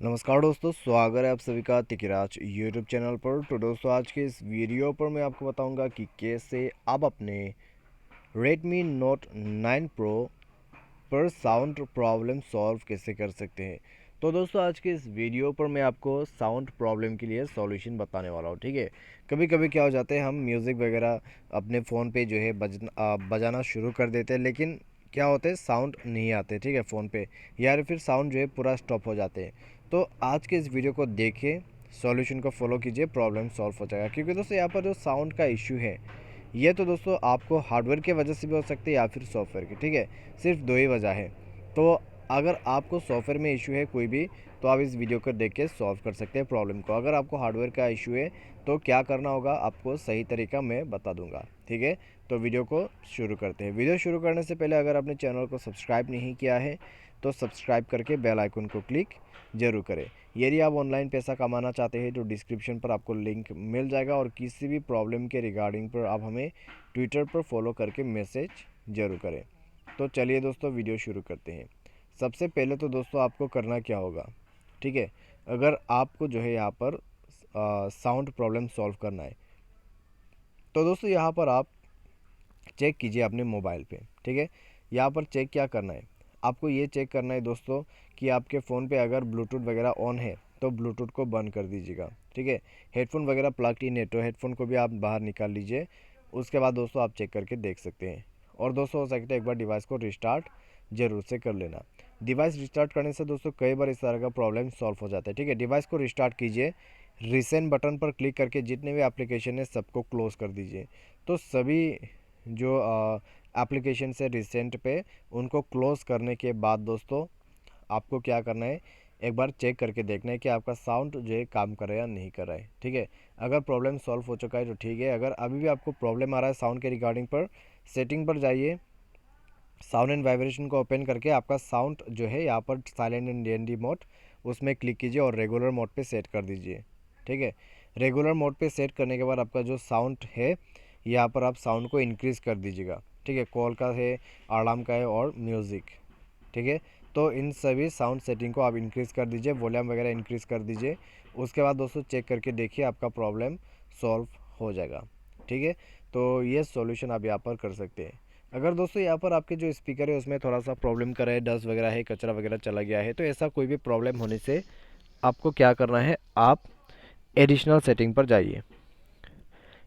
नमस्कार दोस्तों, स्वागत है आप सभी का तिकिराज यूट्यूब चैनल पर। तो दोस्तों, आज के इस वीडियो पर मैं आपको बताऊंगा कि कैसे आप अपने Redmi Note 9 Pro पर साउंड प्रॉब्लम सॉल्व कैसे कर सकते हैं। तो दोस्तों, आज के इस वीडियो पर मैं आपको साउंड प्रॉब्लम के लिए सॉल्यूशन बताने वाला हूँ। ठीक है, कभी कभी क्या हो जाता है, हम म्यूज़िक वगैरह अपने फ़ोन पे जो है बजाना शुरू कर देते हैं, लेकिन क्या होता है, साउंड नहीं आते। ठीक है, फ़ोन पे या फिर साउंड जो है पूरा स्टॉप हो जाते हैं। तो आज के इस वीडियो को देखिए, सॉल्यूशन को फॉलो कीजिए, प्रॉब्लम सॉल्व हो जाएगा। क्योंकि दोस्तों, यहाँ पर जो साउंड का इशू है, ये तो दोस्तों आपको हार्डवेयर की वजह से भी हो सकती है या फिर सॉफ्टवेयर की। ठीक है, सिर्फ दो ही वजह है। तो अगर आपको सॉफ्टवेयर में इशू है कोई भी, तो आप इस वीडियो को देख के सॉल्व कर सकते हैं प्रॉब्लम को। अगर आपको हार्डवेयर का इशू है तो क्या करना होगा, आपको सही तरीका मैं बता दूंगा। ठीक है, तो वीडियो को शुरू करते हैं। वीडियो शुरू करने से पहले अगर आपने चैनल को सब्सक्राइब नहीं किया है तो सब्सक्राइब करके बेल आइकन को क्लिक जरूर करें। यदि आप ऑनलाइन पैसा कमाना चाहते हैं तो डिस्क्रिप्शन पर आपको लिंक मिल जाएगा, और किसी भी प्रॉब्लम के रिगार्डिंग पर आप हमें ट्विटर पर फॉलो करके मैसेज जरूर करें। तो चलिए दोस्तों, वीडियो शुरू करते हैं। सबसे पहले तो दोस्तों, आपको करना क्या होगा, ठीक है, अगर आपको जो है यहाँ पर साउंड प्रॉब्लम सॉल्व करना है तो दोस्तों यहाँ पर आप चेक कीजिए अपने मोबाइल पे। ठीक है, यहाँ पर चेक क्या करना है, आपको ये चेक करना है दोस्तों कि आपके फ़ोन पे अगर ब्लूटूथ वगैरह ऑन है तो ब्लूटूथ को बंद कर दीजिएगा। ठीक है, हेडफोन वगैरह प्लग इन है तो हेडफोन को भी आप बाहर निकाल लीजिए। उसके बाद दोस्तों आप चेक करके देख सकते हैं। और दोस्तों, हो सकता है एक बार डिवाइस को रिस्टार्ट ज़रूर से कर लेना। डिवाइस रिस्टार्ट करने से दोस्तों कई बार इस तरह का प्रॉब्लम सॉल्व हो जाता है। ठीक है, डिवाइस को रिस्टार्ट कीजिए, रिसेंट बटन पर क्लिक करके जितने भी एप्लीकेशन है सबको क्लोज़ कर दीजिए। तो सभी जो एप्लीकेशन से रिसेंट पे, उनको क्लोज़ करने के बाद दोस्तों आपको क्या करना है, एक बार चेक करके देखना है कि आपका साउंड जो है काम कर रहा है या नहीं कर रहा है। ठीक है, अगर प्रॉब्लम सॉल्व हो चुका है तो ठीक है। अगर अभी भी आपको प्रॉब्लम आ रहा है साउंड के रिगार्डिंग पर, सेटिंग पर जाइए, साउंड एंड वाइब्रेशन को ओपन करके आपका साउंड जो है यहाँ पर साइलेंट एंड डीएनडी मोड, उसमें क्लिक कीजिए और रेगुलर मोड पे सेट कर दीजिए। ठीक है, रेगुलर मोड पे सेट करने के बाद आपका जो साउंड है, यहाँ पर आप साउंड को इंक्रीज़ कर दीजिएगा। ठीक है, कॉल का है, अलार्म का है और म्यूज़िक। ठीक है, तो इन सभी साउंड सेटिंग को आप इंक्रीज़ कर दीजिए, वॉल्यूम वगैरह इंक्रीज़ कर दीजिए। उसके बाद दोस्तों चेक करके देखिए, आपका प्रॉब्लम सॉल्व हो जाएगा। ठीक है, तो ये सॉल्यूशन आप यहाँ पर कर सकते हैं। अगर दोस्तों यहाँ पर आपके जो स्पीकर है उसमें थोड़ा सा प्रॉब्लम कर रहा है, डस्ट वगैरह है, कचरा वगैरह चला गया है, तो ऐसा कोई भी प्रॉब्लम होने से आपको क्या करना है, आप एडिशनल सेटिंग पर जाइए।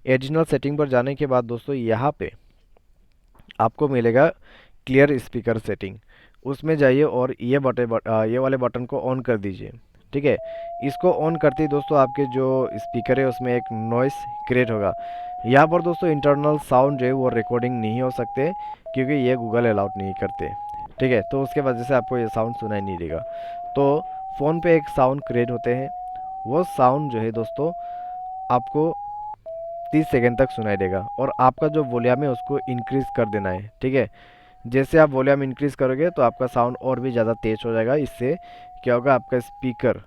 एडिशनल सेटिंग पर जाने के बाद दोस्तों यहाँ पे आपको मिलेगा क्लियर स्पीकर सेटिंग, उसमें जाइए और ये वाले बटन को ऑन कर दीजिए। ठीक है, इसको ऑन करते ही दोस्तों आपके जो स्पीकर है उसमें एक नॉइस क्रिएट होगा। यहाँ पर दोस्तों इंटरनल साउंड जो है वो रिकॉर्डिंग नहीं हो सकते, क्योंकि ये गूगल अलाउड नहीं करते। ठीक है, तो उसके वजह से आपको ये साउंड सुनाई नहीं देगा। तो फ़ोन पे एक साउंड क्रिएट होते हैं, वो साउंड जो है दोस्तों आपको 30 सेकेंड तक सुनाई देगा, और आपका जो वॉल्यूम है उसको इंक्रीज़ कर देना है। ठीक है, जैसे आप वॉल्यूम इंक्रीज़ करोगे तो आपका साउंड और भी ज़्यादा तेज़ हो जाएगा। इससे क्या होगा, आपका स्पीकर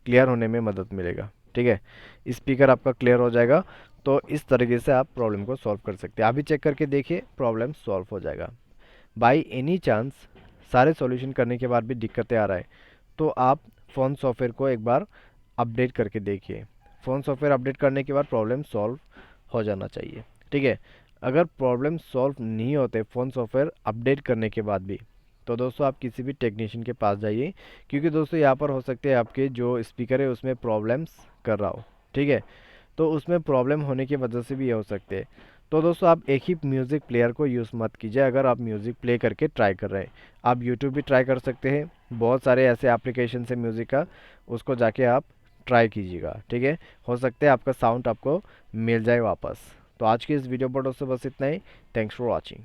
क्लियर होने में मदद मिलेगा। ठीक है, स्पीकर आपका क्लियर हो जाएगा। तो इस तरीके से आप प्रॉब्लम को सॉल्व कर सकते हैं। अभी चेक करके देखिए, प्रॉब्लम सॉल्व हो जाएगा। बाई एनी चांस सारे सॉल्यूशन करने के बाद भी दिक्कतें आ रहा है तो आप फ़ोन सॉफ्टवेयर को एक बार अपडेट करके देखिए। फ़ोन सॉफ्टवेयर अपडेट करने के बाद प्रॉब्लम सॉल्व हो जाना चाहिए। ठीक है, अगर प्रॉब्लम सॉल्व नहीं होते फ़ोन सॉफ्टवेयर अपडेट करने के बाद भी, तो दोस्तों आप किसी भी टेक्नीशियन के पास जाइए, क्योंकि दोस्तों यहाँ पर हो सकते हैं आपके जो स्पीकर है उसमें प्रॉब्लम्स कर रहा हो। ठीक है, तो उसमें प्रॉब्लम होने की वजह से भी ये हो सकते हैं। तो दोस्तों आप एक ही म्यूज़िक प्लेयर को यूज़ मत कीजिए। अगर आप म्यूज़िक प्ले करके ट्राई कर रहे हैं, आप यूट्यूब भी ट्राई कर सकते हैं, बहुत सारे ऐसे एप्लीकेशन है म्यूज़िक का, उसको जाके आप ट्राई कीजिएगा। ठीक है, हो सकता है आपका साउंड आपको मिल जाए वापस। तो आज की इस वीडियो पर दोस्तों बस इतना ही। Thanks for watching.